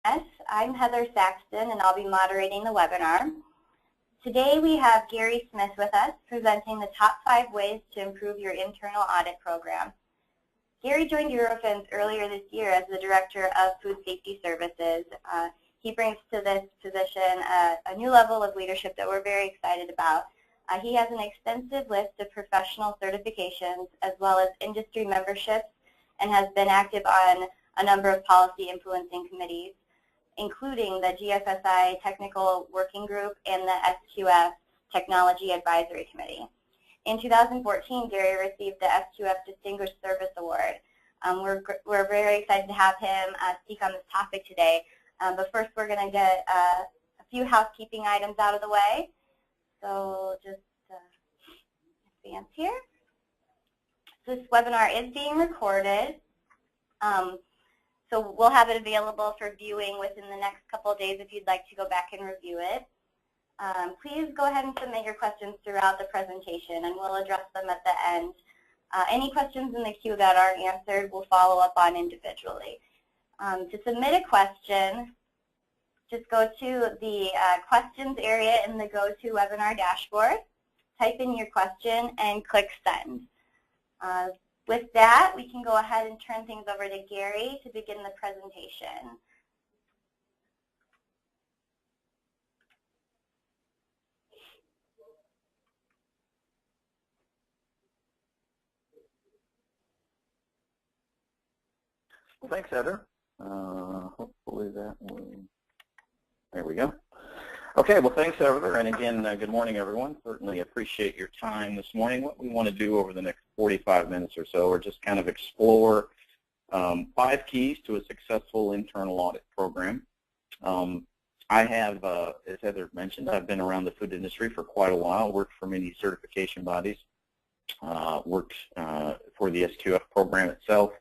I'm Heather Saxton, and I'll be moderating the webinar. Today we have Gary Smith with us, presenting the top 5 ways to improve your internal audit program. Gary joined Eurofins earlier this year as the Director of Food Safety Services. He brings to this position a new level of leadership that we're very excited about. He has an extensive list of professional certifications as well as industry memberships and has been active on a number of policy influencing committees, including the GFSI Technical Working Group and the SQF Technology Advisory Committee. In 2014, Gary received the SQF Distinguished Service Award. We're very excited to have him speak on this topic today. But first, we're going to get a few housekeeping items out of the way. So just advance here. This webinar is being recorded. So we'll have it available for viewing within the next couple of days if you'd like to go back and review it. Please go ahead and submit your questions throughout the presentation, and we'll address them at the end. Any questions in the queue that aren't answered, we'll follow up on individually. To submit a question, just go to the questions area in the GoToWebinar dashboard, type in your question, and click send. With that, we can go ahead and turn things over to Gary to begin the presentation. Well, thanks, Heather. Hopefully that will, there we go. Okay, well, thanks, Heather, and again, good morning, everyone. Certainly appreciate your time this morning. What we want to do over the next 45 minutes or so are just kind of explore 5 keys to a successful internal audit program. I have, as Heather mentioned, I've been around the food industry for quite a while, worked for many certification bodies, worked for the SQF program itself,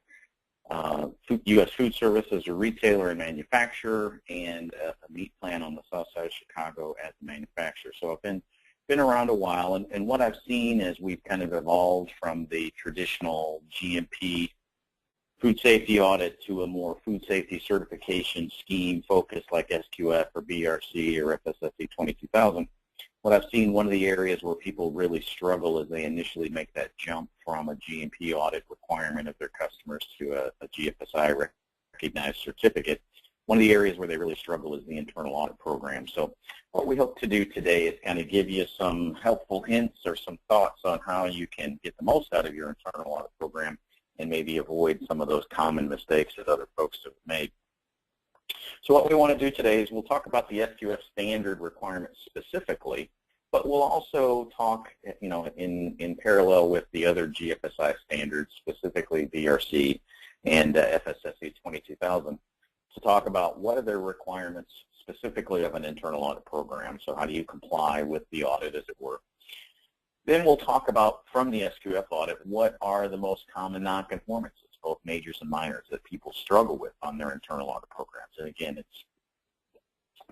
U.S. Food Service as a retailer and manufacturer, and a meat plant on the south side of Chicago as a manufacturer. So I've been around a while, and what I've seen is we've kind of evolved from the traditional GMP food safety audit to a more food safety certification scheme focused like SQF or BRC or FSSC 22000. What I've seen, one of the areas where people really struggle is they initially make that jump from a GMP audit requirement of their customers to a GFSI recognized certificate. One of the areas where they really struggle is the internal audit program. So what we hope to do today is kind of give you some helpful hints or some thoughts on how you can get the most out of your internal audit program and maybe avoid some of those common mistakes that other folks have made. So what we want to do today is we'll talk about the SQF standard requirements specifically, but we'll also talk, in parallel with the other GFSI standards, specifically BRC and FSSC 22000, to talk about what are their requirements specifically of an internal audit program. So how do you comply with the audit, as it were? Then we'll talk about, from the SQF audit, what are the most common nonconformances, both majors and minors, that people struggle with on their internal audit programs. And again, it's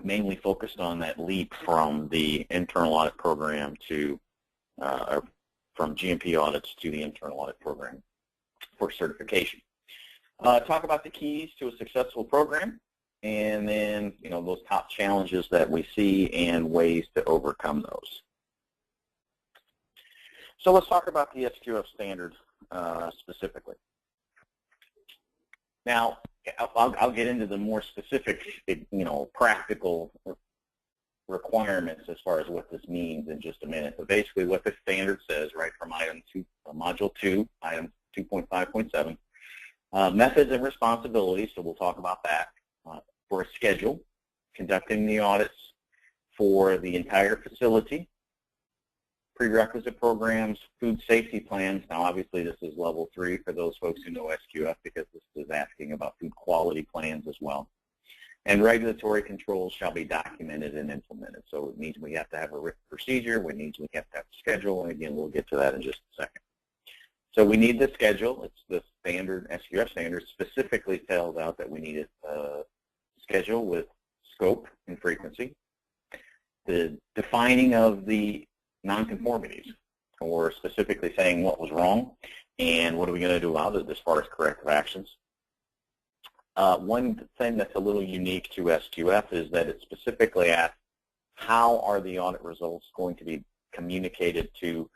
mainly focused on that leap from the internal audit program to, from GMP audits to the internal audit program for certification. Talk about the keys to a successful program, and then, those top challenges that we see and ways to overcome those. So let's talk about the SQF standard specifically. Now, I'll get into the more specific, practical requirements as far as what this means in just a minute. But basically what the standard says, right, from item 2, module 2, item 2.5.7, methods and responsibilities, so we'll talk about that, for a schedule, conducting the audits for the entire facility, prerequisite programs, food safety plans. Now, obviously, this is level 3 for those folks who know SQF, because this is asking about food quality plans as well. And regulatory controls shall be documented and implemented. So it means we have to have a written procedure. It means we have to have a schedule. And again, we'll get to that in just a second. So we need the schedule. It's the standard, SQF standard specifically tells out that we need a schedule with scope and frequency. The defining of the nonconformities, or specifically saying what was wrong and what are we going to do about it as far as corrective actions. One thing that's a little unique to SQF is that it specifically asks how are the audit results going to be communicated to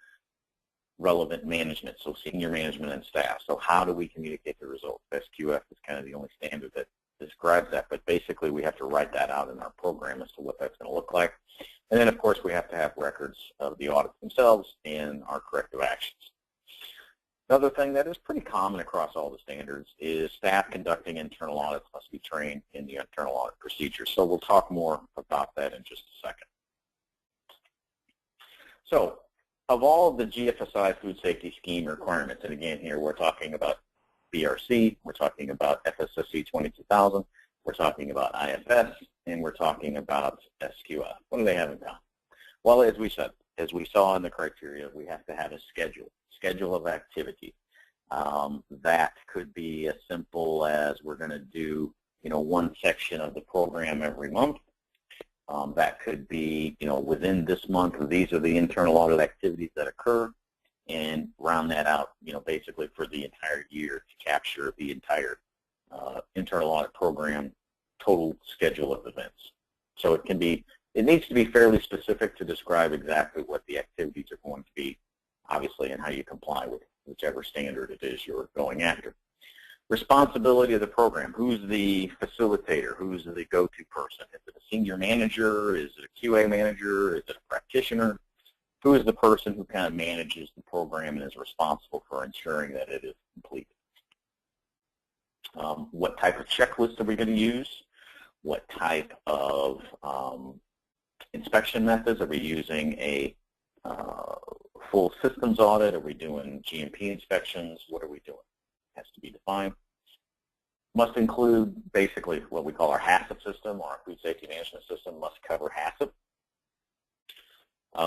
relevant management, so senior management and staff. So how do we communicate the results? SQF is kind of the only standard that describes that, but basically we have to write that out in our program as to what that's going to look like. And then, of course, we have to have records of the audits themselves and our corrective actions. Another thing that is pretty common across all the standards is staff conducting internal audits must be trained in the internal audit procedure. So we'll talk more about that in just a second. So of all of the GFSI food safety scheme requirements, and again here we're talking about BRC, we're talking about FSSC 22000, we're talking about IFS, and we're talking about SQF. What do they have in common? Well, as we said, as we saw in the criteria, we have to have a schedule of activity. That could be as simple as we're going to do, one section of the program every month. That could be, within this month, these are the internal audit activities that occur, and round that out, basically for the entire year to capture the entire internal audit program total schedule of events. So it needs to be fairly specific to describe exactly what the activities are going to be, obviously, and how you comply with whichever standard it is you're going after. Responsibility of the program. Who's the facilitator? Who's the go-to person? Is it a senior manager? Is it a QA manager? Is it a practitioner? Who is the person who kind of manages the program and is responsible for ensuring that it is complete? What type of checklist are we going to use? What type of inspection methods? Are we using a full systems audit? Are we doing GMP inspections? What are we doing? It has to be defined. Must include basically what we call our HACCP system, or our food safety management system must cover HACCP.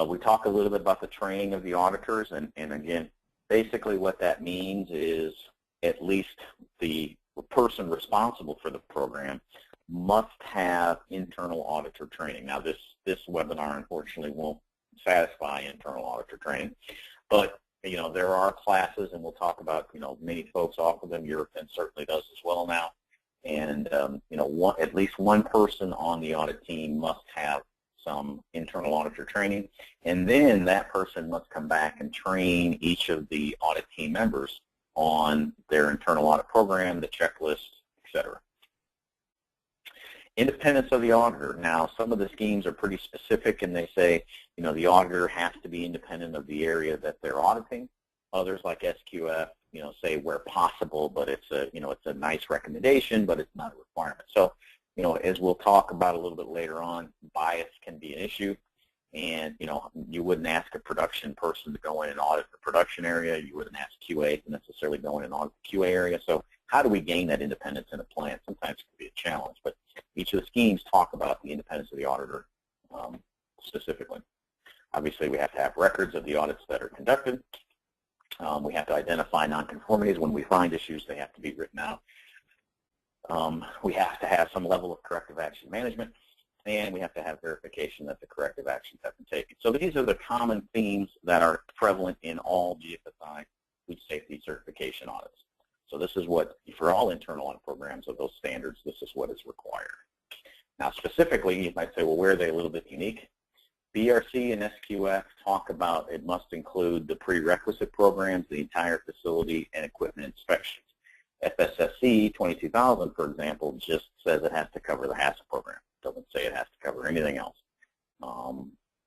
We talk a little bit about the training of the auditors, and again, basically what that means is at least the person responsible for the program must have internal auditor training. Now this webinar unfortunately won't satisfy internal auditor training, but there are classes, and we'll talk about many folks offer them. Eurofins certainly does as well now, and at least one person on the audit team must have some internal auditor training, and then that person must come back and train each of the audit team members on their internal audit program, the checklist, etc. Independence of the auditor. Now, some of the schemes are pretty specific, and they say, the auditor has to be independent of the area that they're auditing. Others, like SQF, say where possible, but it's a nice recommendation, but it's not a requirement. So, as we'll talk about a little bit later on, bias can be an issue, and you wouldn't ask a production person to go in and audit the production area. You wouldn't ask QA to necessarily go in and audit the QA area. So, how do we gain that independence in a plant? Sometimes it can be a challenge, but each of the schemes talk about the independence of the auditor specifically. Obviously, we have to have records of the audits that are conducted. We have to identify nonconformities. When we find issues, they have to be written out. We have to have some level of corrective action management, and we have to have verification that the corrective actions have been taken. So these are the common themes that are prevalent in all GFSI food safety certification audits. So this is what, for all internal audit programs of those standards, this is what is required. Now specifically, you might say, well, where are they a little bit unique? BRC and SQF talk about it must include the prerequisite programs, the entire facility, and equipment inspections. FSSC 22000, for example, just says it has to cover the HACCP program. It doesn't say it has to cover anything else.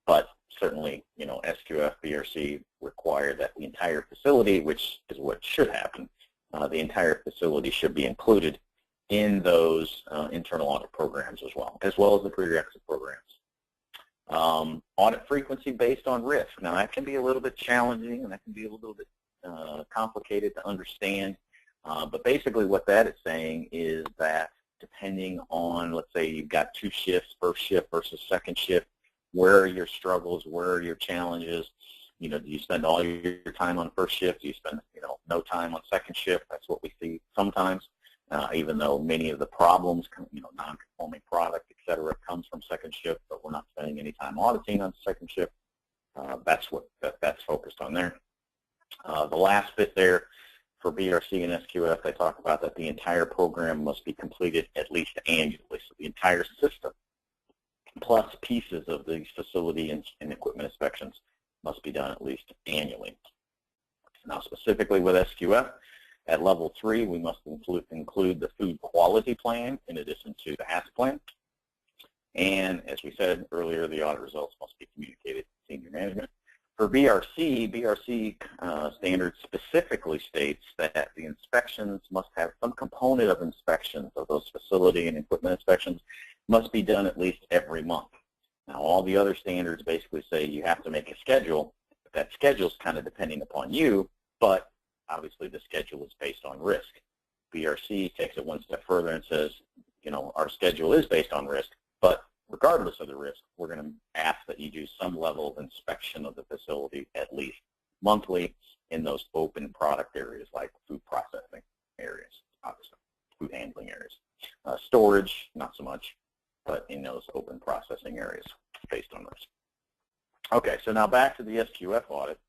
But certainly, SQF, BRC require that the entire facility, which is what should happen, the entire facility should be included in those internal audit programs as well as the prerequisite programs. Audit frequency based on risk. Now that can be a little bit challenging, and that can be a little bit complicated to understand. But basically what that is saying is that depending on, let's say you've got two shifts, first shift versus second shift, where are your struggles, where are your challenges? Do you spend all your time on first shift? Do you spend, no time on second shift? That's what we see sometimes, even though many of the problems, non-conforming product, et cetera, comes from second shift, but we're not spending any time auditing on second shift. That's focused on there. The last bit there, for BRC and SQF, they talk about that the entire program must be completed at least annually. So the entire system, plus pieces of the facility and equipment inspections, must be done at least annually. Now, specifically with SQF, at level 3, we must include the food quality plan in addition to the HACCP plan. And as we said earlier, the audit results must be communicated to senior management. For BRC standards specifically states that the inspections must have some component of inspections of those facility and equipment inspections must be done at least every month. Now, all the other standards basically say you have to make a schedule, but that schedule is kind of depending upon you, but obviously the schedule is based on risk. BRC takes it one step further and says, you know, our schedule is based on risk, but regardless of the risk, we're going to ask that you do some level of inspection of the facility at least monthly in those open product areas like food processing areas, obviously, food handling areas. Storage, not so much, but in those open processing areas based on risk. Okay, so now back to the SQF audit.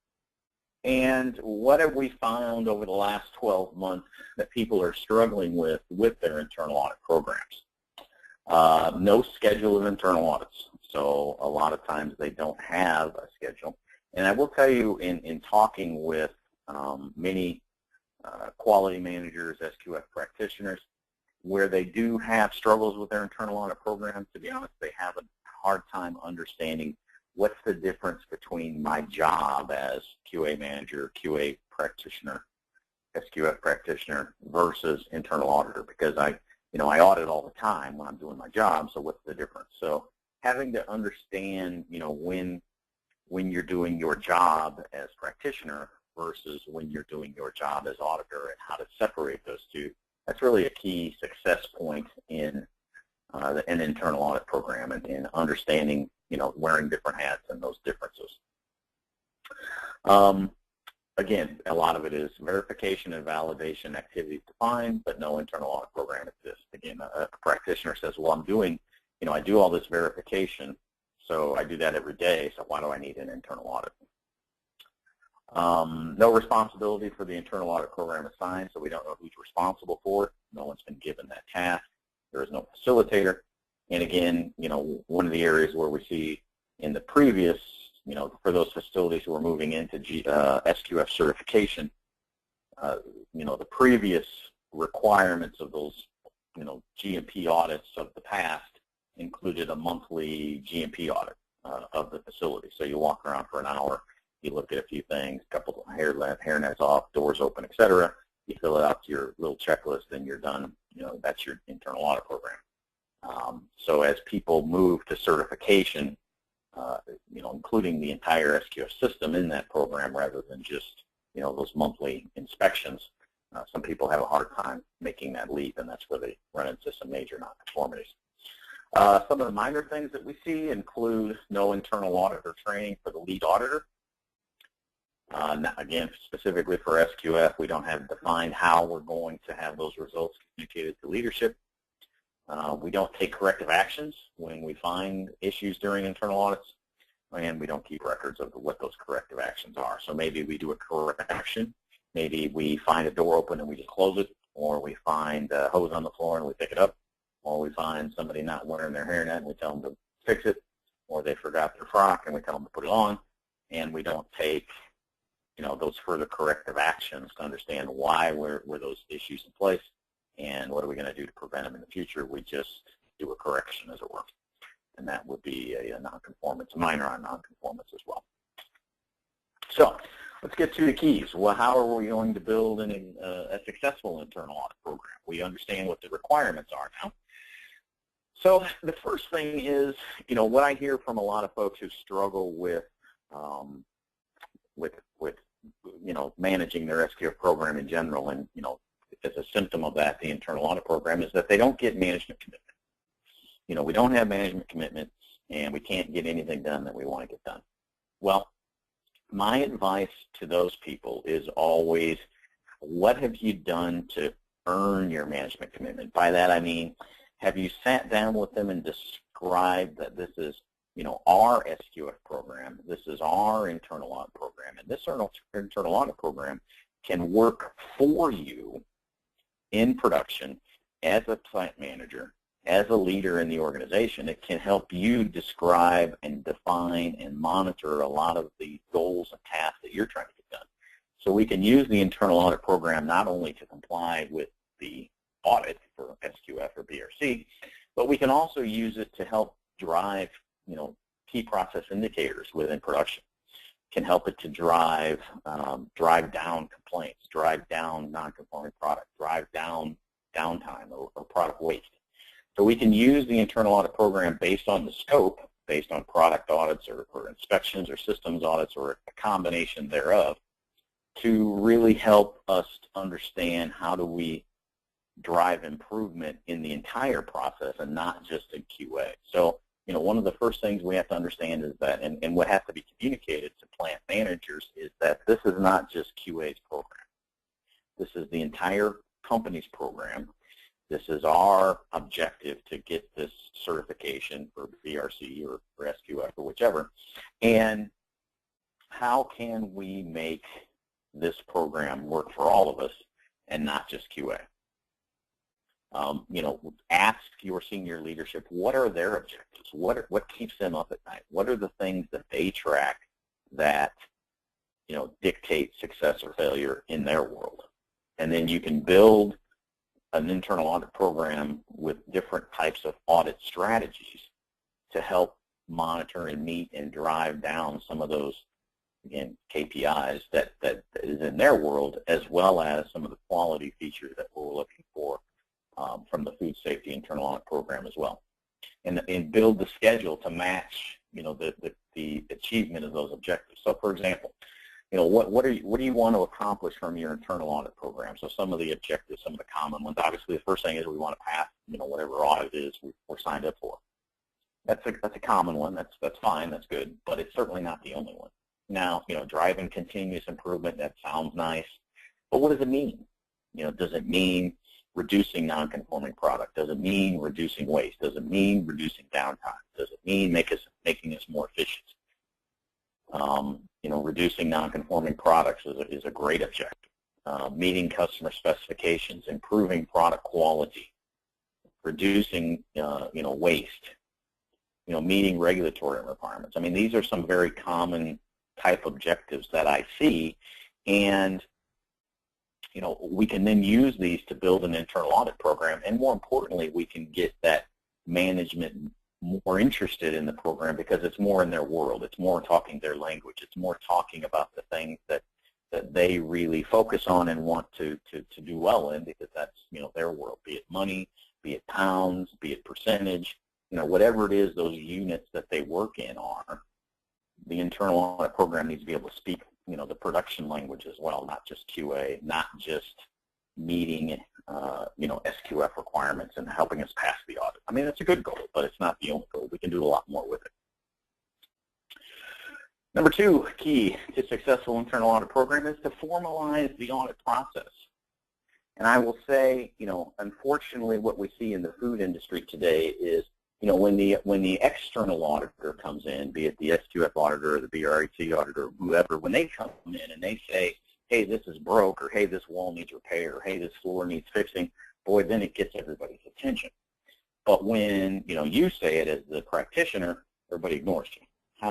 And what have we found over the last 12 months that people are struggling with their internal audit programs? No schedule of internal audits. So a lot of times they don't have a schedule. And I will tell you in talking with many quality managers, SQF practitioners, where they do have struggles with their internal audit program, to be honest, they have a hard time understanding what's the difference between my job as QA manager, QA practitioner, SQF practitioner versus internal auditor, because I audit all the time when I'm doing my job, so what's the difference? So having to understand, when you're doing your job as practitioner versus when you're doing your job as auditor and how to separate those two, that's really a key success point in an internal audit program and in understanding, wearing different hats and those differences. Again, a lot of it is verification and validation activities defined, but no internal audit program exists. Again, a practitioner says, well, I'm doing, I do all this verification, so I do that every day, so why do I need an internal audit? No responsibility for the internal audit program assigned, so we don't know who's responsible for it. No one's been given that task. There is no facilitator. And again, one of the areas where we see in the previous, for those facilities who are moving into SQF certification, the previous requirements of those, GMP audits of the past included a monthly GMP audit of the facility. So you walk around for an hour, you look at a few things, a couple of hair nets off, doors open, etc. You fill it out to your little checklist, and you're done. That's your internal audit program. So as people move to certification, including the entire SQF system in that program rather than just, those monthly inspections, some people have a hard time making that leap, and that's where they run into some major nonconformities. Some of the minor things that we see include no internal auditor training for the lead auditor. Again, specifically for SQF, we don't have defined how we're going to have those results communicated to leadership. We don't take corrective actions when we find issues during internal audits, and we don't keep records of what those corrective actions are. So maybe we do a correction, maybe we find a door open and we just close it, or we find a hose on the floor and we pick it up, or we find somebody not wearing their hairnet and we tell them to fix it, or they forgot their frock and we tell them to put it on, and we don't take those further corrective actions to understand why were those issues in place and what are we going to do to prevent them in the future. We just do a correction, as it were. And that would be a nonconformance, a minor on nonconformance as well. So let's get to the keys. Well, how are we going to build a successful internal audit program? We understand what the requirements are now. So the first thing is, what I hear from a lot of folks who struggle with managing their SQF program in general, and as a symptom of that, the internal audit program, is that they don't get management commitment. We don't have management commitments, and we can't get anything done that we want to get done. Well, my advice to those people is always, what have you done to earn your management commitment? By that I mean, have you sat down with them and described that this is our SQF program, this is our internal audit program, and this internal audit program can work for you in production as a site manager, as a leader in the organization. It can help you describe and define and monitor a lot of the goals and tasks that you're trying to get done. So we can use the internal audit program not only to comply with the audit for SQF or BRC, but we can also use it to help drive, key process indicators within production. Can help it to drive down complaints, drive down non-conforming product, drive down downtime or product waste. So we can use the internal audit program based on the scope, based on product audits or inspections or systems audits or a combination thereof, to really help us understand how do we drive improvement in the entire process and not just in QA. So, one of the first things we have to understand is that, and what has to be communicated to plant managers is that this is not just QA's program. This is the entire company's program. This is our objective to get this certification for BRC or for SQF or whichever. And how can we make this program work for all of us and not just QA? Ask your senior leadership, what are their objectives? What keeps them up at night? What are the things that they track that, dictate success or failure in their world? And then you can build an internal audit program with different types of audit strategies to help monitor and meet and drive down some of those, again, KPIs that is in their world, as well as some of the quality features that we're looking for from the food safety internal audit program as well, and build the schedule to match, the achievement of those objectives. So, for example, what do you want to accomplish from your internal audit program? So, some of the objectives, some of the common ones. Obviously, the first thing is we want to pass, whatever audit it is we're signed up for. That's a common one. That's fine. That's good. But it's certainly not the only one. Now, driving continuous improvement. That sounds nice, but what does it mean? Does it mean reducing non-conforming product? Does it mean reducing waste? Does it mean reducing downtime? Does it mean making us more efficient? Reducing non-conforming products is a great objective. Meeting customer specifications, improving product quality, reducing waste, meeting regulatory requirements. I mean, these are some very common type objectives that I see, and we can then use these to build an internal audit program, and more importantly, we can get that management more interested in the program because it's more in their world. It's more talking their language. It's more talking about the things that they really focus on and want to do well in, because that's their world, be it money, be it pounds, be it percentage, whatever it is those units that they work in are. The internal audit program needs to be able to speak the production language as well, not just QA, not just meeting, SQF requirements and helping us pass the audit. I mean, it's a good goal, but it's not the only goal. We can do a lot more with it. Number two key to successful internal audit program is to formalize the audit process. And I will say, unfortunately, what we see in the food industry today is, when the external auditor comes in, be it the SQF auditor or the BRC auditor, whoever, when they come in and they say, hey, this is broke, or hey, this wall needs repair, or hey, this floor needs fixing, boy, then it gets everybody's attention. But when you say it as the practitioner, everybody ignores you.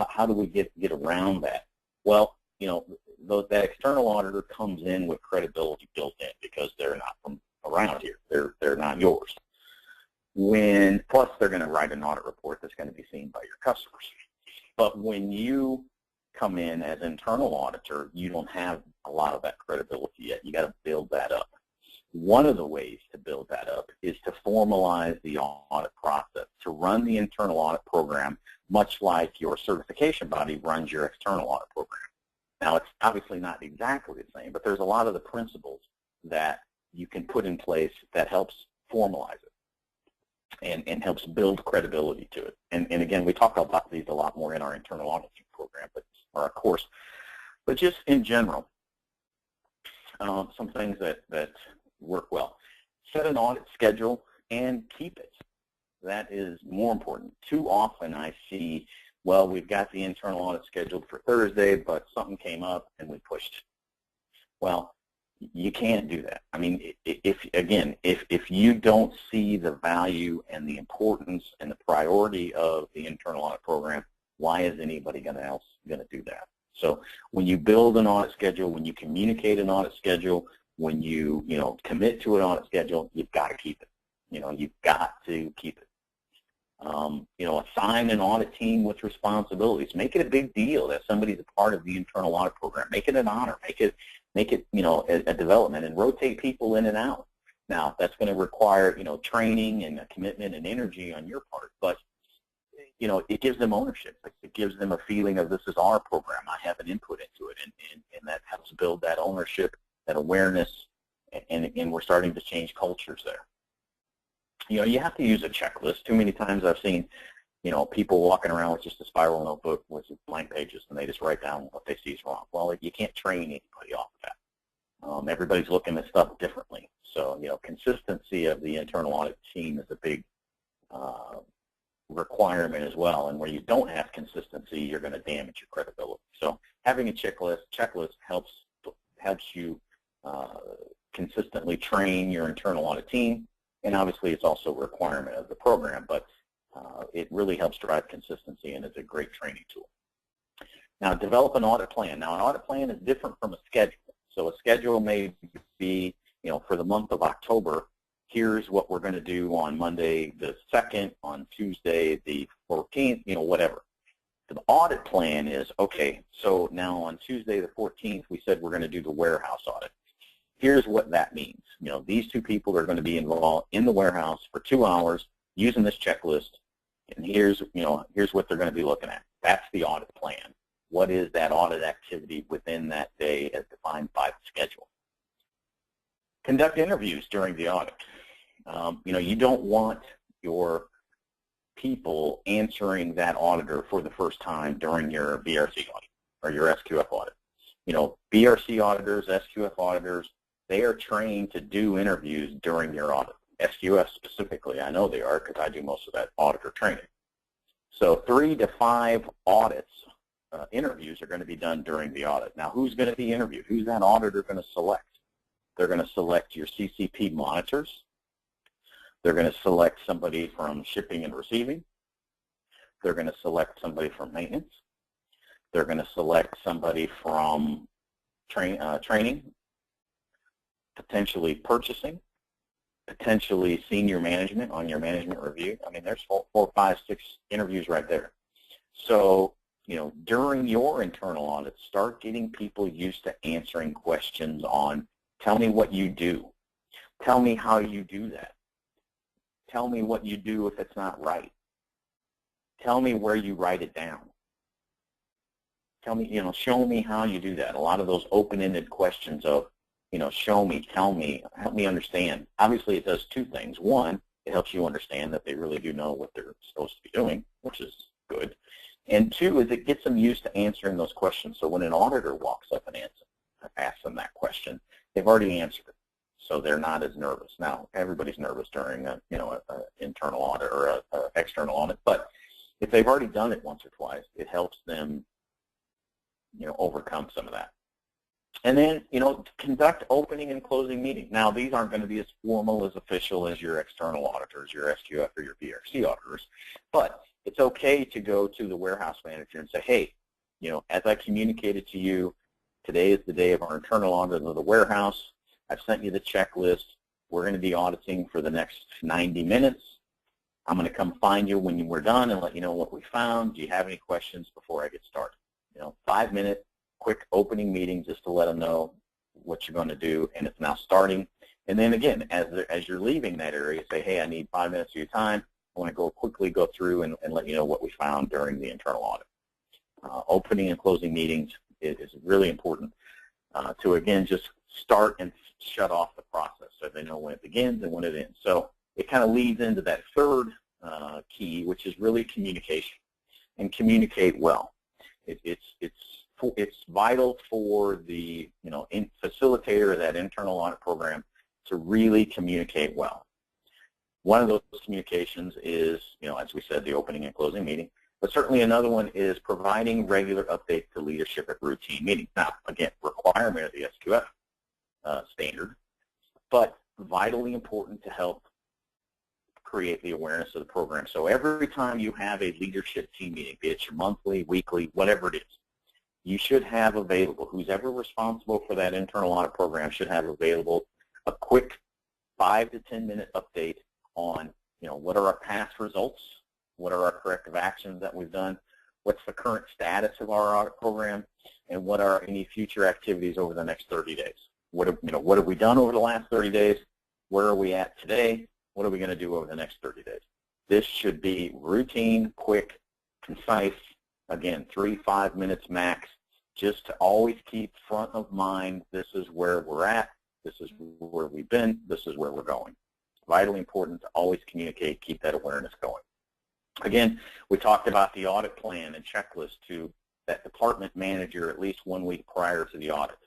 How do we get around that? Well, that external auditor comes in with credibility built in because they're not from around here. They're not yours. Plus they're going to write an audit report that's going to be seen by your customers. But when you come in as internal auditor, you don't have a lot of that credibility yet. You got to build that up. One of the ways to build that up is to formalize the audit process, to run the internal audit program much like your certification body runs your external audit program. Now, it's obviously not exactly the same, but there's a lot of the principles that you can put in place that helps formalize it and helps build credibility to it. And again, we talk about these a lot more in our internal auditing program, or our course. But just in general, some things that work well. Set an audit schedule and keep it. That is more important. Too often I see, well, we've got the internal audit scheduled for Thursday, but something came up and we pushed it. Well, You can't do that. I mean, if you don't see the value and the importance and the priority of the internal audit program, why is anybody else going to do that? So when you build an audit schedule, when you communicate an audit schedule, when you commit to an audit schedule, you've got to keep it. You've got to keep it. Assign an audit team with responsibilities. Make it a big deal that somebody's a part of the internal audit program. Make it an honor. Make it a development, and rotate people in and out. Now, that's going to require, training and a commitment and energy on your part, but, it gives them ownership. It gives them a feeling of, this is our program. I have an input into it, and that helps build that ownership, that awareness, and we're starting to change cultures there. You have to use a checklist. Too many times I've seen, people walking around with just a spiral notebook with blank pages, and they just write down what they see is wrong. Well, you can't train anybody off of that. Everybody's looking at stuff differently. So, consistency of the internal audit team is a big requirement as well. And where you don't have consistency, you're going to damage your credibility. So having a checklist helps you consistently train your internal audit team. And obviously, it's also a requirement of the program, but it really helps drive consistency, and it's a great training tool. Now, develop an audit plan. Now, an audit plan is different from a schedule. So a schedule may be, for the month of October, here's what we're going to do on Monday the 2nd, on Tuesday the 14th, whatever. The audit plan is, okay, so now on Tuesday the 14th, we said we're going to do the warehouse audit. Here's what that means. These two people are going to be involved in the warehouse for 2 hours using this checklist, and here's what they're going to be looking at. That's the audit plan. What is that audit activity within that day as defined by the schedule? Conduct interviews during the audit. You don't want your people answering that auditor for the first time during your BRC audit or your SQF audit. BRC auditors, SQF auditors, they are trained to do interviews during your audit. SQF specifically, I know they are because I do most of that auditor training. So 3 to 5 audits, interviews are going to be done during the audit. Now, who's going to be interviewed? Who's that auditor going to select? They're going to select your CCP monitors. They're going to select somebody from shipping and receiving. They're going to select somebody from maintenance. They're going to select somebody from training, potentially purchasing, potentially senior management on your management review. I mean, there's 4, 5, 6 interviews right there. So, during your internal audit, start getting people used to answering questions on, tell me what you do. Tell me how you do that. Tell me what you do if it's not right. Tell me where you write it down. Tell me, show me how you do that. A lot of those open-ended questions of, show me, tell me, help me understand. Obviously, it does 2 things. One, it helps you understand that they really do know what they're supposed to be doing, which is good. And 2 is it gets them used to answering those questions. So when an auditor walks up and asks them that question, they've already answered it. So they're not as nervous. Now, everybody's nervous during an internal audit or an external audit, but if they've already done it once or twice, it helps them overcome some of that. And then, conduct opening and closing meetings. Now, these aren't going to be as formal, as official as your external auditors, your SQF or your BRC auditors, but it's okay to go to the warehouse manager and say, hey, as I communicated to you, today is the day of our internal audit of the warehouse. I've sent you the checklist. We're going to be auditing for the next 90 minutes. I'm going to come find you when we're done and let you know what we found. Do you have any questions before I get started? 5-minute quick opening meeting just to let them know what you're going to do, and it's now starting. And then again, as you're leaving that area, say, hey, I need 5 minutes of your time. I want to quickly go through and let you know what we found during the internal audit. Opening and closing meetings is really important to, again, just start and shut off the process so they know when it begins and when it ends. So it kind of leads into that third key, which is really communication, and communicate well. It's vital for the facilitator of that internal audit program to really communicate well. One of those communications is, as we said, the opening and closing meeting, but certainly another one is providing regular updates to leadership at routine meetings. Now, again, requirement of the SQF, standard, but vitally important to help create the awareness of the program. So every time you have a leadership team meeting, be it your monthly, weekly, whatever it is, you should have available, who's ever responsible for that internal audit program should have available a quick 5 to 10 minute update on, what are our past results, what are our corrective actions that we've done, what's the current status of our audit program, and what are any future activities over the next 30 days. What have we done over the last 30 days? Where are we at today? What are we going to do over the next 30 days? This should be routine, quick, concise, again, 3-5 minutes max, just to always keep front of mind, this is where we're at, this is where we've been, this is where we're going. Vitally important to always communicate, keep that awareness going. Again, we talked about the audit plan and checklist to that department manager at least 1 week prior to the audit.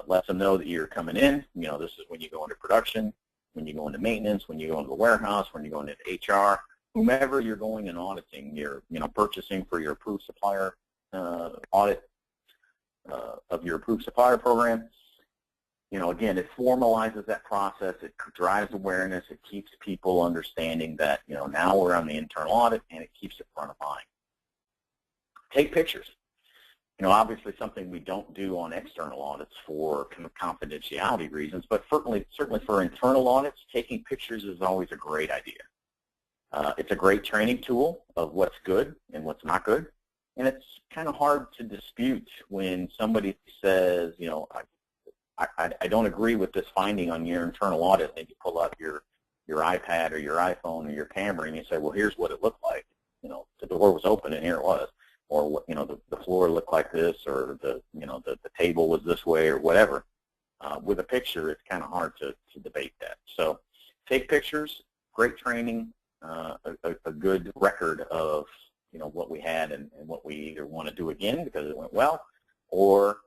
Let them know that you're coming in, this is when you go into production, when you go into maintenance, when you go into the warehouse, when you go into HR, whomever you're going and auditing, you're purchasing for your approved supplier audit of your approved supplier program. Again, it formalizes that process, it drives awareness, it keeps people understanding that, now we're on the internal audit, and it keeps it front of mind. Take pictures. Obviously something we don't do on external audits for confidentiality reasons, but certainly for internal audits, taking pictures is always a great idea. It's a great training tool of what's good and what's not good, and it's kind of hard to dispute when somebody says, I don't agree with this finding on your internal audit, and you pull up your iPad or your iPhone or your camera and you say, well, here's what it looked like. The door was open and here it was. Or the floor looked like this, or the table was this way, or whatever. With a picture, it's kind of hard to debate that. So, take pictures, great training, a good record of what we had and what we either want to do again because it went well, or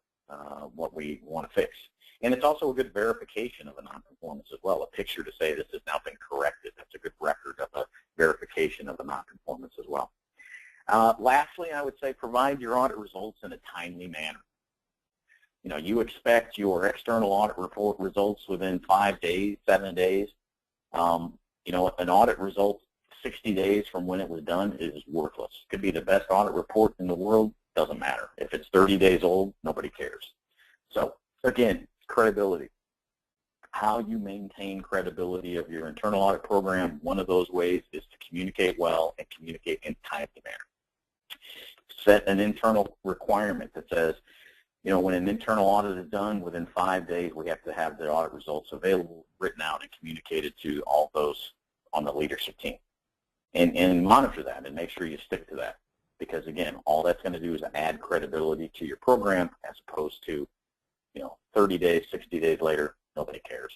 what we want to fix. And it's also a good verification of a nonconformance as well. A picture to say this has now been corrected. That's a good record of a verification of a nonconformance as well. Lastly, I would say provide your audit results in a timely manner. You expect your external audit report results within 5 days, 7 days. An audit result 60 days from when it was done is worthless. It could be the best audit report in the world, doesn't matter. If it's 30 days old, nobody cares. So, again, credibility. How you maintain credibility of your internal audit program, one of those ways is to communicate well and communicate in a timely manner. Set an internal requirement that says, when an internal audit is done, within 5 days, we have to have the audit results available, written out, and communicated to all those on the leadership team. And monitor that and make sure you stick to that. Because, again, all that's going to do is add credibility to your program as opposed to, 30 days, 60 days later, nobody cares.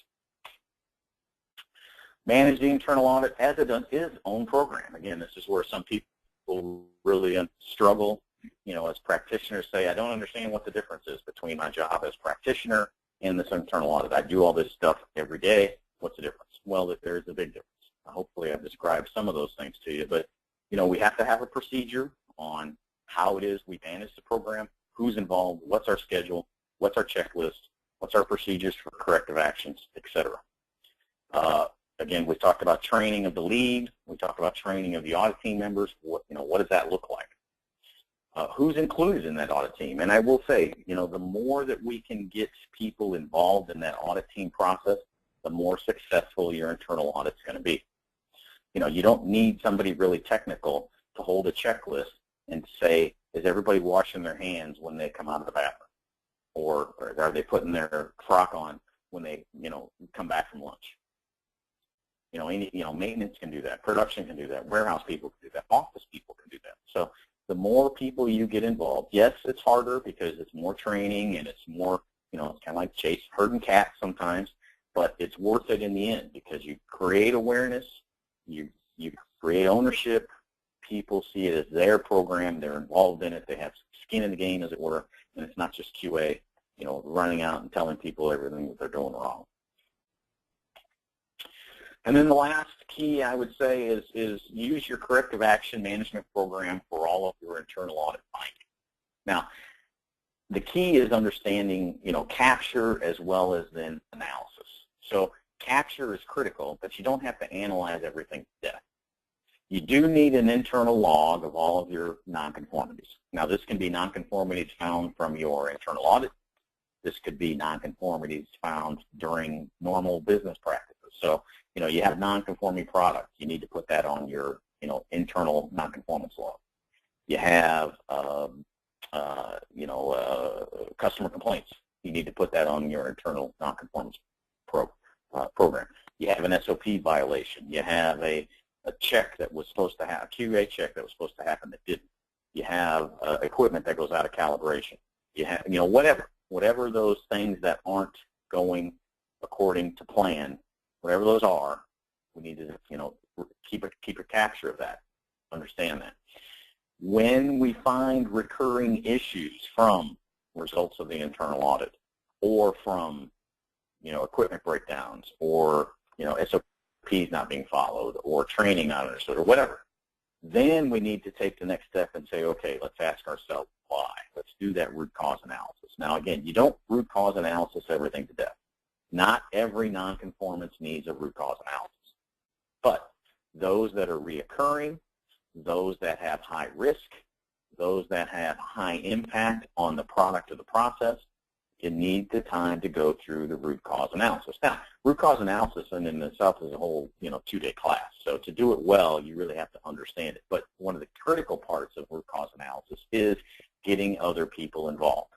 Manage the internal audit as it is its own program. Again, this is where some people really struggle. As practitioners say, I don't understand what the difference is between my job as practitioner and this internal audit. I do all this stuff every day. What's the difference? Well, there is a big difference. Hopefully I've described some of those things to you, but we have to have a procedure on how it is we manage the program, who's involved, what's our schedule, what's our checklist, what's our procedures for corrective actions, etc. Again, we talked about training of the lead. We talked about training of the audit team members. What does that look like? Who's included in that audit team? And I will say, the more that we can get people involved in that audit team process, the more successful your internal audit's going to be. You don't need somebody really technical to hold a checklist and say, is everybody washing their hands when they come out of the bathroom? Or are they putting their frock on when they, come back from lunch? Maintenance can do that, production can do that, warehouse people can do that, office people can do that. So the more people you get involved, yes, it's harder because it's more training and it's more, it's kind of like herding cats sometimes, but it's worth it in the end because you create awareness, you create ownership, people see it as their program, they're involved in it, they have skin in the game, as it were, and it's not just QA, running out and telling people everything that they're doing wrong. And then the last key I would say is use your corrective action management program for all of your internal audit findings. Now, the key is understanding, capture as well as then analysis. So capture is critical, but you don't have to analyze everything to death. You do need an internal log of all of your nonconformities. Now, this can be nonconformities found from your internal audit. This could be nonconformities found during normal business practices. So, you have nonconforming products. You need to put that on your, internal nonconformance log. You have, customer complaints. You need to put that on your internal nonconformance program. You have an SOP violation. You have a check that was supposed to have, a QA check that was supposed to happen that didn't. You have equipment that goes out of calibration. You have, whatever those things that aren't going according to plan, whatever those are, we need to, keep a capture of that, understand that. When we find recurring issues from results of the internal audit or from, equipment breakdowns or, SOPs not being followed or training not understood or whatever, then we need to take the next step and say, okay, let's ask ourselves why. Let's do that root cause analysis. Now, again, you don't root cause analysis everything to death. Not every nonconformance needs a root cause analysis. But those that are reoccurring, those that have high risk, those that have high impact on the product or the process, you need the time to go through the root cause analysis. Now, root cause analysis in itself is a whole, 2-day class. So to do it well, you really have to understand it. But one of the critical parts of root cause analysis is getting other people involved.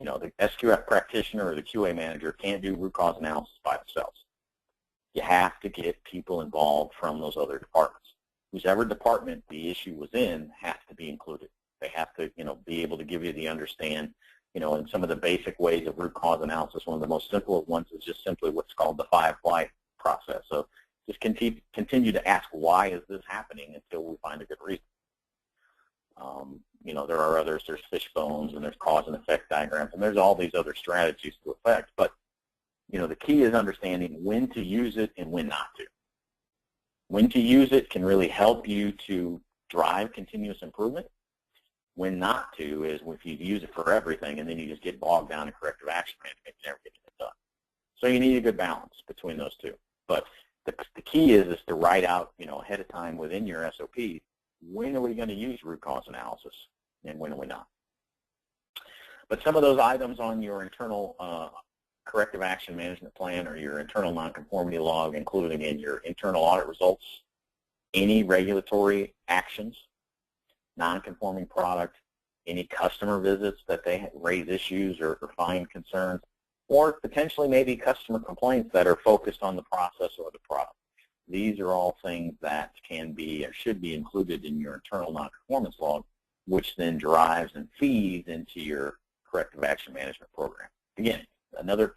The SQF practitioner or the QA manager can't do root cause analysis by themselves. You have to get people involved from those other departments. Whichever department the issue was in has to be included. They have to, be able to give you the understand, in some of the basic ways of root cause analysis. One of the most simple ones is just simply what's called the 5 why process. So just continue to ask, why is this happening until we find a good reason. There are others. There's fish bones, and there's cause and effect diagrams, and there's all these other strategies to effect. But, the key is understanding when to use it and when not to. When to use it can really help you to drive continuous improvement. When not to is if you use it for everything and then you just get bogged down in corrective action management, you never get it done. So you need a good balance between those two. But the key is to write out, ahead of time within your SOP, when are we going to use root cause analysis and when are we not? But some of those items on your internal corrective action management plan or your internal nonconformity log, including in your internal audit results, any regulatory actions, non-conforming product, any customer visits that they raise issues or find concerns, or potentially maybe customer complaints that are focused on the process or the product. These are all things that can be or should be included in your internal non-conformance log, which then drives and feeds into your corrective action management program. Again, another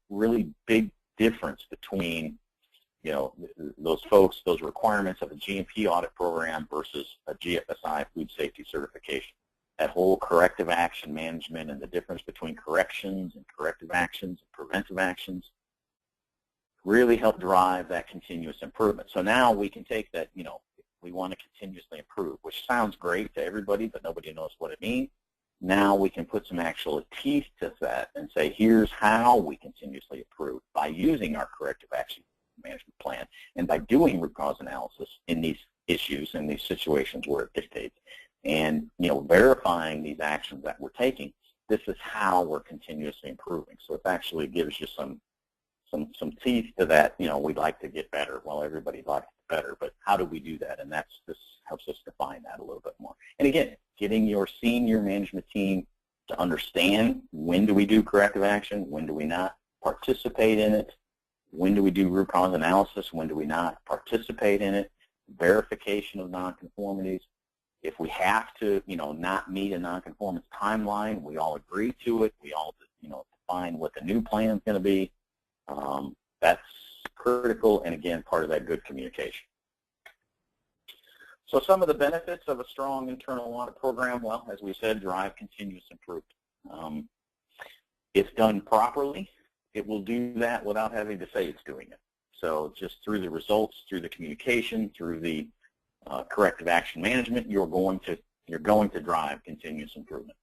really big difference between those folks, those requirements of a GMP audit program versus a GFSI food safety certification. That whole corrective action management and the difference between corrections and corrective actions and preventive actions really help drive that continuous improvement. So now we can take that, we want to continuously improve, which sounds great to everybody, but nobody knows what it means. Now we can put some actual teeth to that and say, here's how we continuously improve by using our corrective action management plan and by doing root cause analysis in these issues and these situations where it dictates and verifying these actions that we're taking. This is how we're continuously improving. So it actually gives you some teeth to that. We'd like to get better. Well, everybody likes better, but how do we do that? And this helps us define that a little bit more. And again, getting your senior management team to understand when do we do corrective action, when do we not participate in it, when do we do root cause analysis, when do we not participate in it, verification of nonconformities. If we have to, not meet a nonconformance timeline, we all agree to it. We all, define what the new plan is going to be. That's critical, and again, part of that good communication. So some of the benefits of a strong internal audit program, well, as we said, drive continuous improvement. If done properly, it will do that without having to say it's doing it. So just through the results, through the communication, through the corrective action management, you're going to drive continuous improvement.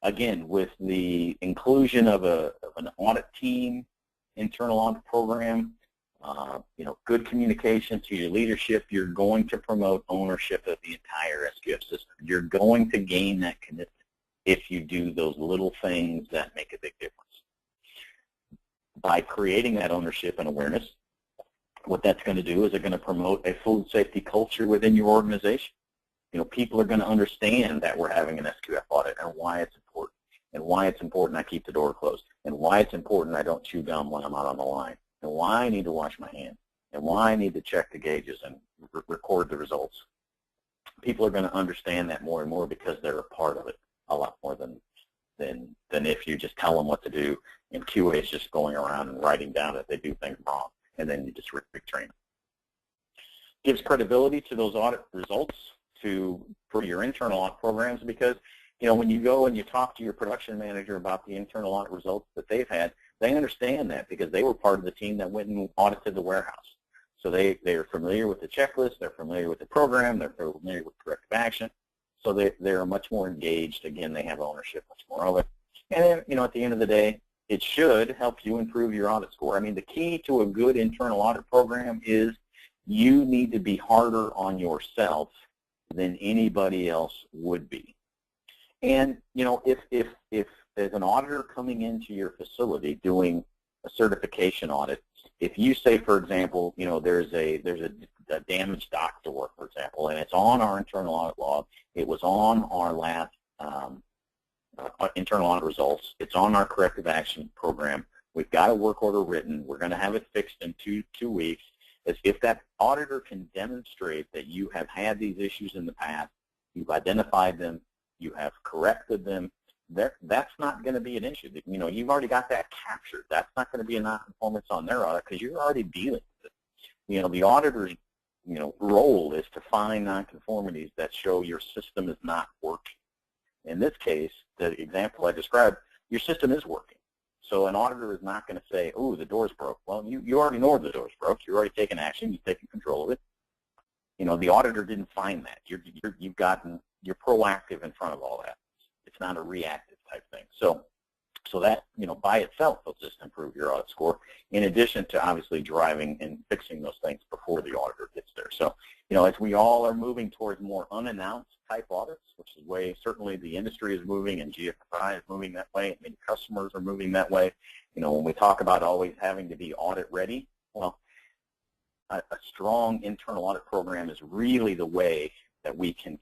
again, with the inclusion of an audit team, internal audit program, good communication to your leadership, you're going to promote ownership of the entire SQF system. You're going to gain that commitment if you do those little things that make a big difference. By creating that ownership and awareness, what that's going to do is it's going to promote a food safety culture within your organization. People are going to understand that we're having an SQF audit and why it's important, and why it's important I keep the door closed, and why it's important I don't chew gum when I'm out on the line, and why I need to wash my hands, and why I need to check the gauges and record the results. People are going to understand that more and more because they're a part of it a lot more than if you just tell them what to do, and QA is just going around and writing down that they do things wrong, and then you just retrain them. Gives credibility to those audit results for your internal audit programs, because when you go and you talk to your production manager about the internal audit results that they've had, they understand that because they were part of the team that went and audited the warehouse. So they are familiar with the checklist, they're familiar with the program, they're familiar with corrective action, so they're much more engaged. Again, they have ownership much more of it. And then, at the end of the day, it should help you improve your audit score. I mean, the key to a good internal audit program is you need to be harder on yourself than anybody else would be. And if there's an auditor coming into your facility doing a certification audit, if you say, for example, there's a damaged dock door, for example, and it's on our internal audit log, it was on our last internal audit results, it's on our corrective action program, we've got a work order written, we're going to have it fixed in two weeks. If that auditor can demonstrate that you have had these issues in the past, you've identified them, you have corrected them, that's not going to be an issue. You've already got that captured. That's not going to be a nonconformance on their audit because you're already dealing with it. The auditor's role is to find nonconformities that show your system is not working. In this case, the example I described, your system is working. So an auditor is not going to say, oh, the door's broke. Well, you already know the door's broke. You've already taken action. You've taken control of it. The auditor didn't find that. You're proactive in front of all that. It's not a reactive type thing. So that, by itself will just improve your audit score, in addition to obviously driving and fixing those things before the auditor gets there. So, as we all are moving towards more unannounced type audits, which is the way certainly the industry is moving and GFI is moving that way, and many customers are moving that way. When we talk about always having to be audit ready, well, a strong internal audit program is really the way that we can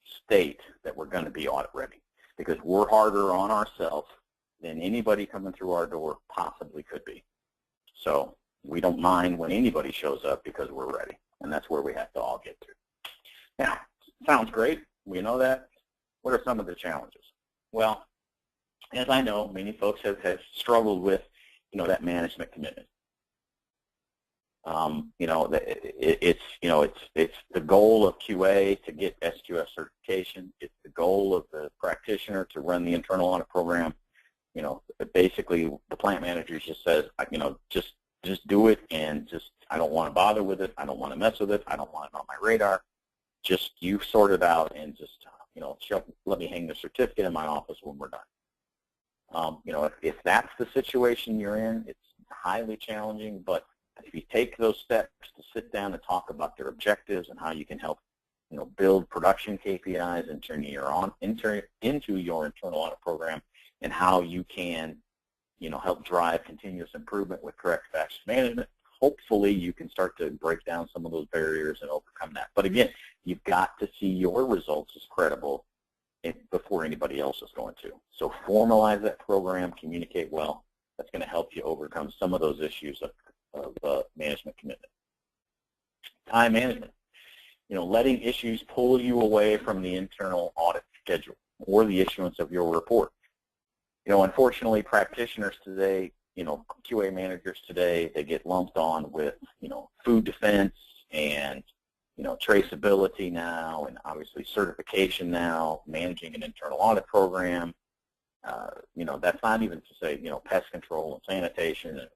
state that we're going to be audit ready, because we're harder on ourselves than anybody coming through our door possibly could be. So we don't mind when anybody shows up because we're ready, and that's where we have to all get to. Now, sounds great. We know that. What are some of the challenges? Well, as I know, many folks have struggled with, that management commitment. It's the goal of QA to get SQF certification. It's the goal of the practitioner to run the internal audit program. Basically the plant manager just says, just do it, and I don't want to bother with it. I don't want to mess with it. I don't want it on my radar. Just you sort it out and just, let me hang the certificate in my office when we're done. If that's the situation you're in, it's highly challenging, but if you take those steps to sit down and talk about their objectives and how you can help, build production KPIs into your internal audit program, and how you can, help drive continuous improvement with corrective action management, hopefully you can start to break down some of those barriers and overcome that. But again, you've got to see your results as credible before anybody else is going to. So formalize that program, communicate well. That's going to help you overcome some of those issues of management commitment. Time management. Letting issues pull you away from the internal audit schedule or the issuance of your report. Unfortunately, practitioners today, QA managers today, they get lumped on with, food defense and, traceability now, and obviously certification now, managing an internal audit program. That's not even to say, pest control and sanitation and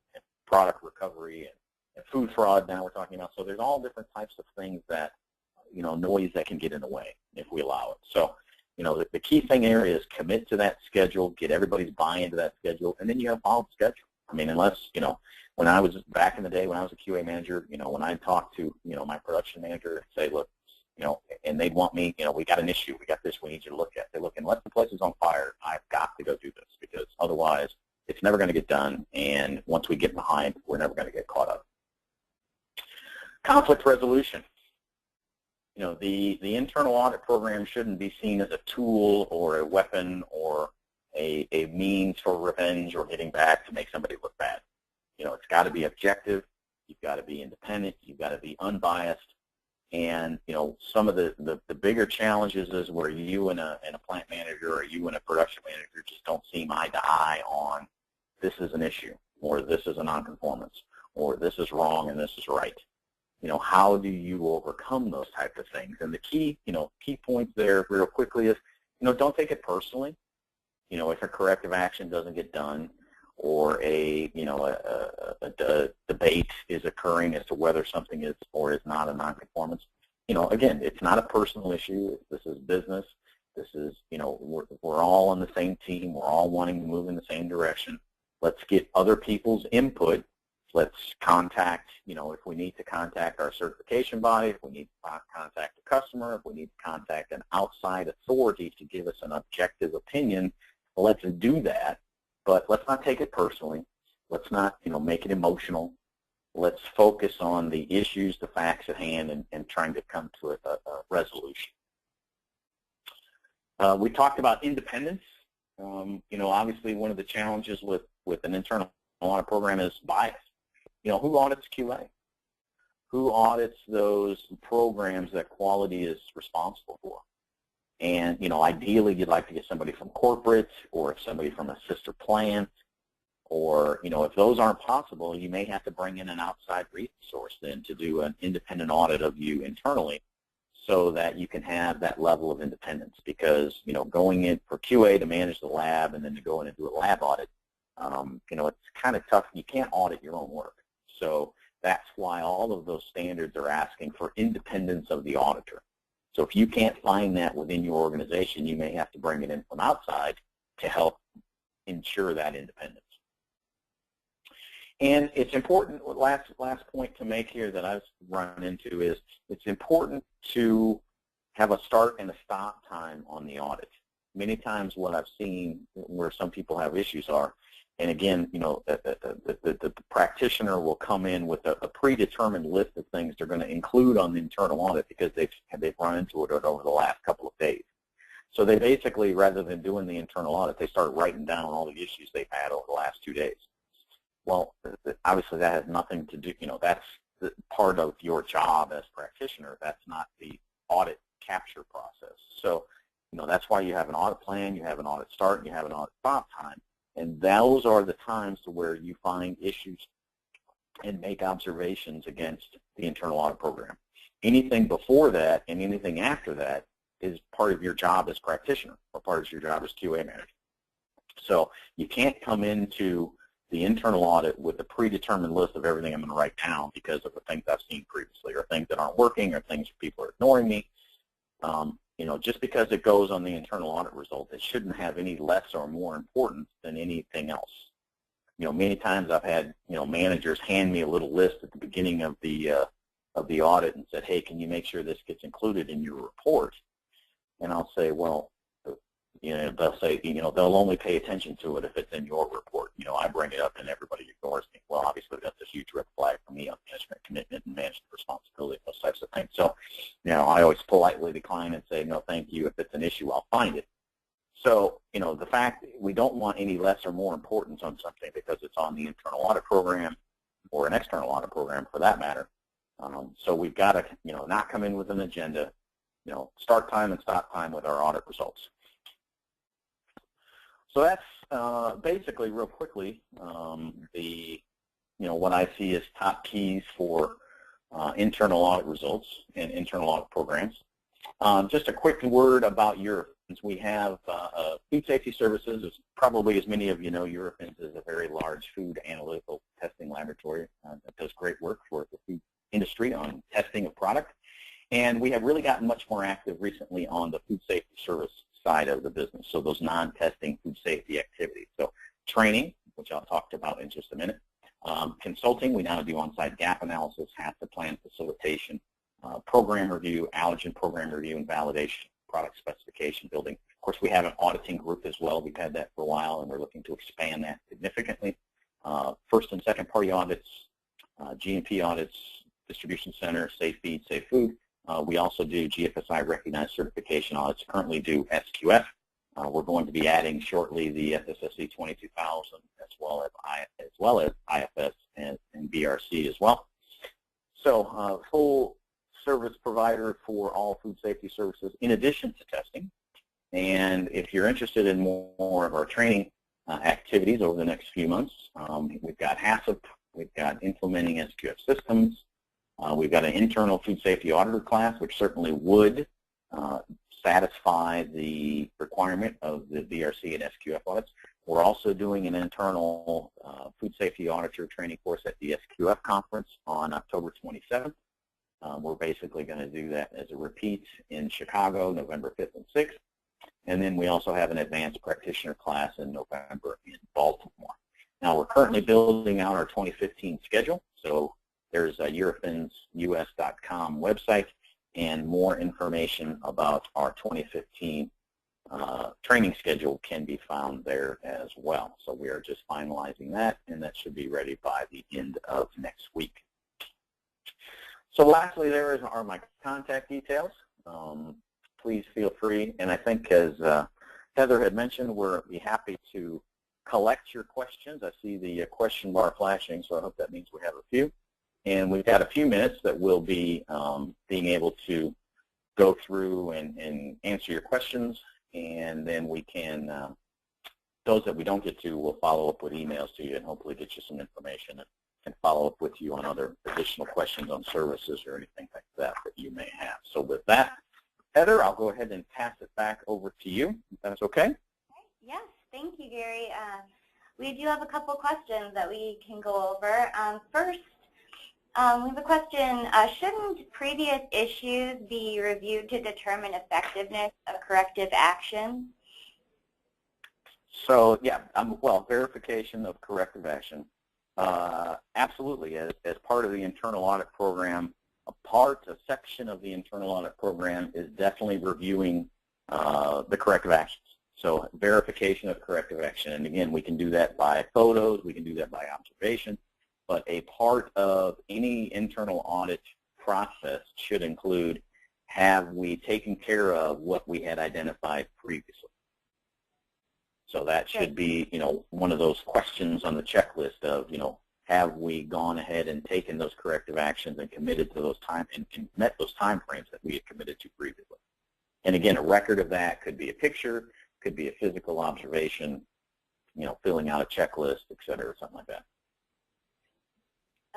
product recovery and food fraud now we're talking about. So there's all different types of things that, noise that can get in the way if we allow it. So the key thing here is commit to that schedule, get everybody's buy-in to that schedule, and then you have a followed schedule. I mean, unless, when I was back in the day when I was a QA manager, when I talked to, my production manager and say, look, and they'd want me, we got an issue, we got this, we need you to look at. They look, unless the place is on fire, I've got to go do this, because otherwise it's never going to get done, and once we get behind, we're never going to get caught up. Conflict resolution. The internal audit program shouldn't be seen as a tool or a weapon or a means for revenge or getting back to make somebody look bad. It's got to be objective, you've got to be independent, you've got to be unbiased, and some of the bigger challenges is where you and a plant manager or you and a production manager just don't seem eye to eye on this is an issue, or this is a nonconformance, or this is wrong and this is right. How do you overcome those type of things? And the key points there real quickly is, don't take it personally. If a corrective action doesn't get done, or a debate is occurring as to whether something is or is not a nonconformance. Again, it's not a personal issue. This is business. This is, we're all on the same team. We're all wanting to move in the same direction. Let's get other people's input. Let's contact, if we need to contact our certification body, if we need to contact the customer, if we need to contact an outside authority to give us an objective opinion, let's do that. But let's not take it personally. Let's not, make it emotional. Let's focus on the issues, the facts at hand, and trying to come to a resolution. We talked about independence. Obviously one of the challenges with an internal audit program is bias. Who audits QA? Who audits those programs that quality is responsible for? And, ideally you'd like to get somebody from corporate, or somebody from a sister plant, or, if those aren't possible, you may have to bring in an outside resource then to do an independent audit of you internally, so that you can have that level of independence. Because, going in for QA to manage the lab and then to go in and do a lab audit, it's kind of tough. You can't audit your own work. So that's why all of those standards are asking for independence of the auditor. So if you can't find that within your organization, you may have to bring it in from outside to help ensure that independence. And it's important, last point to make here that I've run into is, it's important to have a start and a stop time on the audit. Many times what I've seen where some people have issues are, and again, the practitioner will come in with a predetermined list of things they're going to include on the internal audit because they've run into it over the last couple of days. So they basically, rather than doing the internal audit, they start writing down all the issues they've had over the last 2 days. Well, obviously that has nothing to do, that's part of your job as practitioner. That's not the audit capture process. So, that's why you have an audit plan, you have an audit start, and you have an audit stop time. And those are the times to where you find issues and make observations against the internal audit program. Anything before that and anything after that is part of your job as practitioner, or part of your job as QA manager. So you can't come into the internal audit with a predetermined list of everything I'm going to write down because of the things I've seen previously, or things that aren't working, or things people are ignoring me. Just because it goes on the internal audit result, it shouldn't have any less or more importance than anything else. Many times I've had, managers hand me a little list at the beginning of the audit and said, hey, can you make sure this gets included in your report? And I'll say, well, they'll say, they'll only pay attention to it if it's in your report. I bring it up and everybody ignores me. Well, obviously that's a huge red flag for me on management commitment and management responsibility, those types of things. So, I always politely decline and say, no, thank you. If it's an issue, I'll find it. So, the fact we don't want any less or more importance on something because it's on the internal audit program or an external audit program for that matter. So we've got to, not come in with an agenda, start time and stop time with our audit results. So that's basically, real quickly, what I see as top keys for internal audit results and internal audit programs. Just a quick word about Eurofins. We have food safety services. As probably as many of you know, Eurofins is a very large food analytical testing laboratory that does great work for the food industry on testing of product. And we have really gotten much more active recently on the food safety service side of the business, so those non-testing food safety activities. So training, which I'll talk about in just a minute. Consulting, we now do on-site gap analysis, HACCP plan facilitation, program review, allergen program review and validation, product specification building. Of course, we have an auditing group as well. We've had that for a while, and we're looking to expand that significantly. First and second party audits, GMP audits, distribution center, safe feed, safe food. We also do GFSI recognized certification audits, currently do SQF. We're going to be adding shortly the FSSC 22000 as well as IFS and BRC as well. So full service provider for all food safety services in addition to testing. And if you're interested in more of our training activities over the next few months, we've got HACCP, we've got implementing SQF systems, we've got an internal food safety auditor class, which certainly would satisfy the requirement of the BRC and SQF audits. We're also doing an internal food safety auditor training course at the SQF conference on October 27th. We're basically going to do that as a repeat in Chicago, November 5th and 6th. And then we also have an advanced practitioner class in November in Baltimore. Now, we're currently building out our 2015 schedule. So there's a eurofinsus.com website, and more information about our 2015 training schedule can be found there as well. So we are just finalizing that, and that should be ready by the end of next week. So lastly, there are my contact details. Please feel free, and I think as Heather had mentioned, we'll be happy to collect your questions. I see the question bar flashing, so I hope that means we have a few. And we've got a few minutes that we'll be being able to go through and answer your questions, and then we can, those that we don't get to, we'll follow up with emails to you and hopefully get you some information and follow up with you on other additional questions on services or anything like that that you may have. So with that, Heather, I'll go ahead and pass it back over to you, if that's okay. Yes, thank you, Gary. We do have a couple questions that we can go over. First, we have a question, shouldn't previous issues be reviewed to determine effectiveness of corrective action? So, yeah, well, verification of corrective action. Absolutely, as part of the internal audit program, a section of the internal audit program is definitely reviewing the corrective actions. So verification of corrective action, and again, we can do that by photos, we can do that by observation, but a part of any internal audit process should include, have we taken care of what we had identified previously? So that should be, one of those questions on the checklist of, have we gone ahead and taken those corrective actions and committed to those time and met those time frames that we had committed to previously? And again, a record of that could be a picture, could be a physical observation, filling out a checklist, et cetera, or something like that.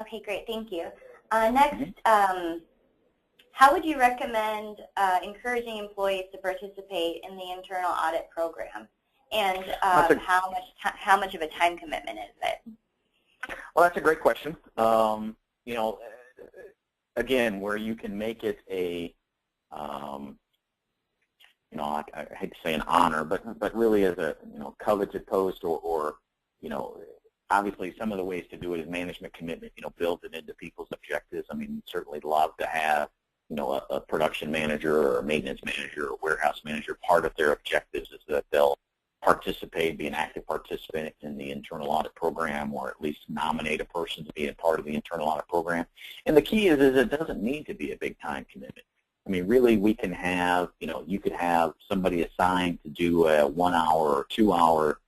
Okay, great, thank you. Next, how would you recommend encouraging employees to participate in the internal audit program? And how much of a time commitment is it? Well, that's a great question. Again, where you can make it a, I hate to say an honor, but really as a coveted post or obviously some of the ways to do it is management commitment. Build it into people's objectives. I mean, certainly love to have a production manager or a maintenance manager or warehouse manager. Part of their objectives is that they'll participate, be an active participant in the internal audit program, or at least nominate a person to be a part of the internal audit program. And the key is it doesn't need to be a big time commitment. I mean, really, we can have, you could have somebody assigned to do a 1 hour or 2 hour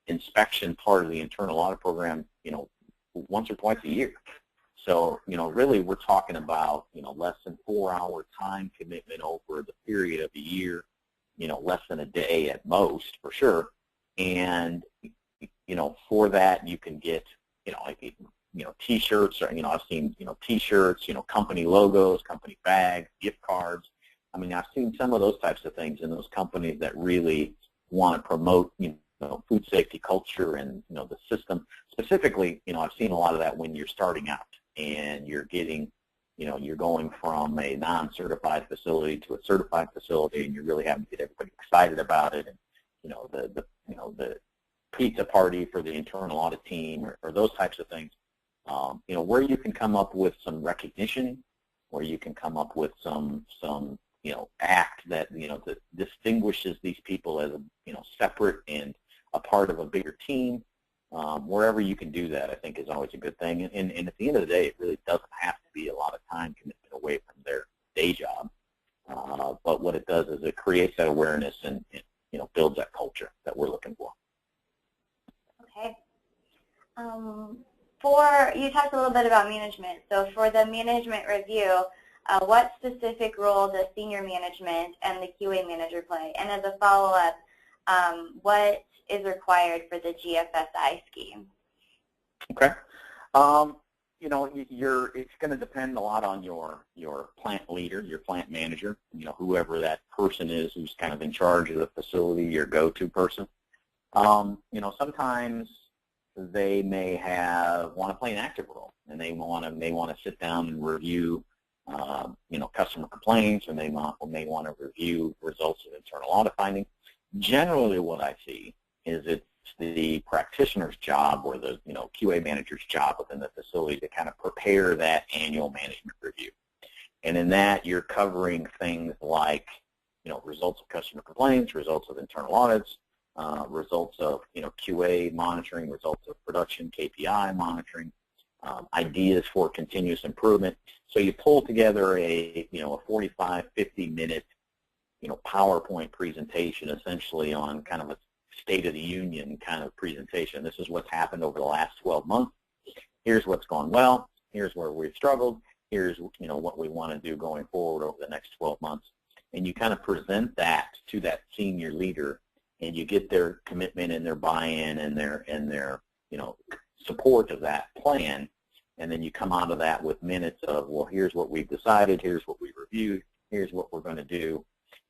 inspection part of the internal audit program, once or twice a year. So, really, we're talking about, less than 4 hour time commitment over the period of a year. Less than a day at most, for sure. And, for that, you can get, T-shirts, or, I've seen, T-shirts, company logos, company bags, gift cards. I mean, I've seen some of those types of things in those companies that really want to promote, food safety culture and, the system. Specifically, I've seen a lot of that when you're starting out and you're getting, you're going from a non-certified facility to a certified facility, and you're really having to get everybody excited about it, and the pizza party for the internal audit team, or those types of things. Where you can come up with some recognition, where you can come up with some act that that distinguishes these people as separate and a part of a bigger team. Wherever you can do that, I think, is always a good thing. And at the end of the day, it really doesn't have to be a lot of time commitment away from their day job. But what it does is it creates that awareness and builds that culture that we're looking for. Okay. You talked a little bit about management. So for the management review, what specific role does senior management and the QA manager play? And as a follow-up, what is required for the GFSI scheme? Okay. It's going to depend a lot on your plant leader, your plant manager, whoever that person is who's kind of in charge of the facility, your go-to person. Sometimes they may want to play an active role, and they want to sit down and review customer complaints, and they may want to review results of internal audit findings. Generally, what I see is it's the practitioner's job, or the QA manager's job within the facility, to kind of prepare that annual management review. And in that, you're covering things like results of customer complaints, results of internal audits, results of QA monitoring, results of production KPI monitoring, ideas for continuous improvement. So you pull together a 45, 50-minute PowerPoint presentation, essentially, on kind of a State of the Union kind of presentation. This is what's happened over the last 12 months. Here's what's gone well. Here's where we've struggled. Here's what we want to do going forward over the next 12 months. And you kind of present that to that senior leader, and you get their commitment and their buy-in and their support of that plan. And then you come out of that with minutes of, well, here's what we've decided, here's what we reviewed, here's what we're going to do.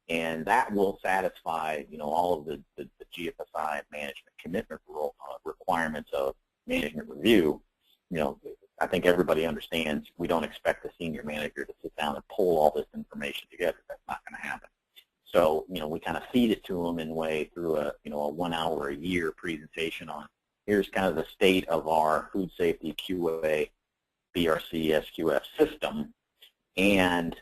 And that will satisfy, all of the GFSI management commitment requirements of management review. I think everybody understands we don't expect the senior manager to sit down and pull all this information together. That's not going to happen. So, we kind of feed it to them in a way through a 1 hour a year presentation on, here's kind of the state of our food safety QA BRC SQF system, and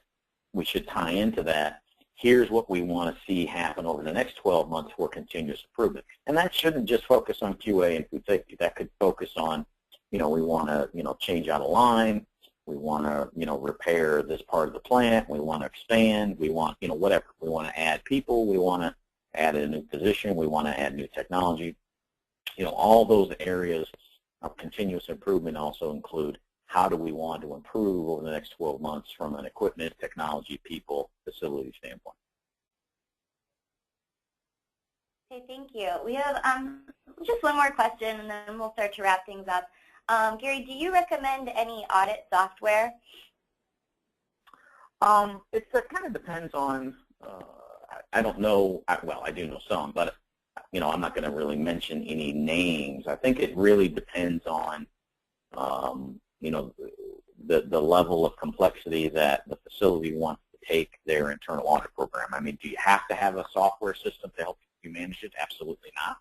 we should tie into that. Here's what we want to see happen over the next 12 months for continuous improvement. And that shouldn't just focus on QA and food safety. That could focus on, we want to, change out a line. We want to, repair this part of the plant. We want to expand. We want, whatever. We want to add people. We want to add a new position. We want to add new technology. All those areas of continuous improvement also include, how do we want to improve over the next 12 months from an equipment, technology, people, facility standpoint? Okay, thank you. We have just one more question, and then we'll start to wrap things up. Gary, do you recommend any audit software? It kind of depends on, I don't know, well, I do know some, but I'm not going to really mention any names. I think it really depends on, the level of complexity that the facility wants to take their internal audit program. I mean, do you have to have a software system to help you manage it? Absolutely not.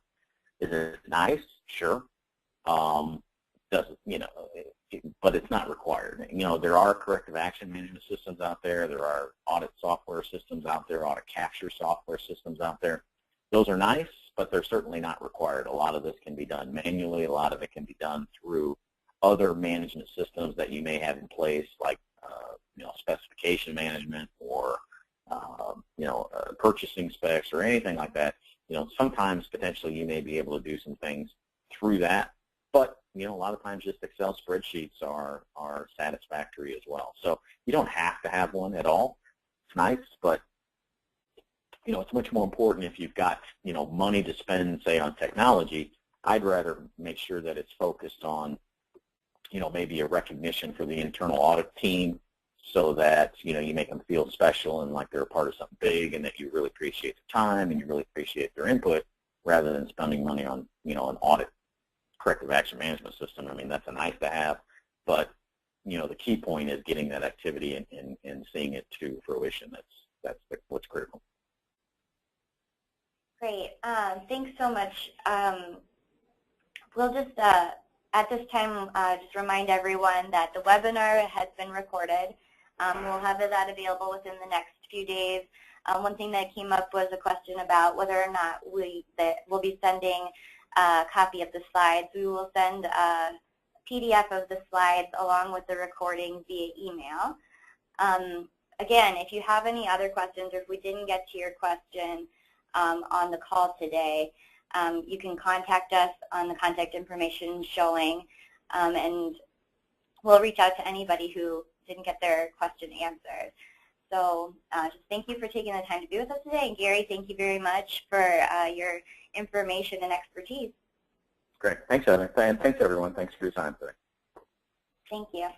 Is it nice? Sure. Doesn't, but it's not required. There are corrective action management systems out there. There are audit software systems out there, audit capture software systems out there. Those are nice, but they're certainly not required. A lot of this can be done manually. A lot of it can be done through other management systems that you may have in place, like specification management, or purchasing specs, or anything like that. Sometimes potentially you may be able to do some things through that, but a lot of times just Excel spreadsheets are satisfactory as well. So you don't have to have one at all. It's nice, but it's much more important if you've got money to spend, say, on technology. I'd rather make sure that it's focused on maybe a recognition for the internal audit team, so that you make them feel special and like they're a part of something big, and that you really appreciate the time and you really appreciate their input, rather than spending money on an audit corrective action management system. I mean, that's a nice to have, but the key point is getting that activity and seeing it to fruition. That's what's critical. Great. Thanks so much. We'll just, at this time, just remind everyone that the webinar has been recorded. We'll have that available within the next few days. One thing that came up was a question about whether or not we'll be sending a copy of the slides. We will send a PDF of the slides along with the recording via email. Again, if you have any other questions or if we didn't get to your question on the call today, you can contact us on the contact information showing, and we'll reach out to anybody who didn't get their question answered. So just thank you for taking the time to be with us today. And Gary, thank you very much for your information and expertise. Great. Thanks, Heather. And thanks, everyone. Thanks for your time today. Thank you.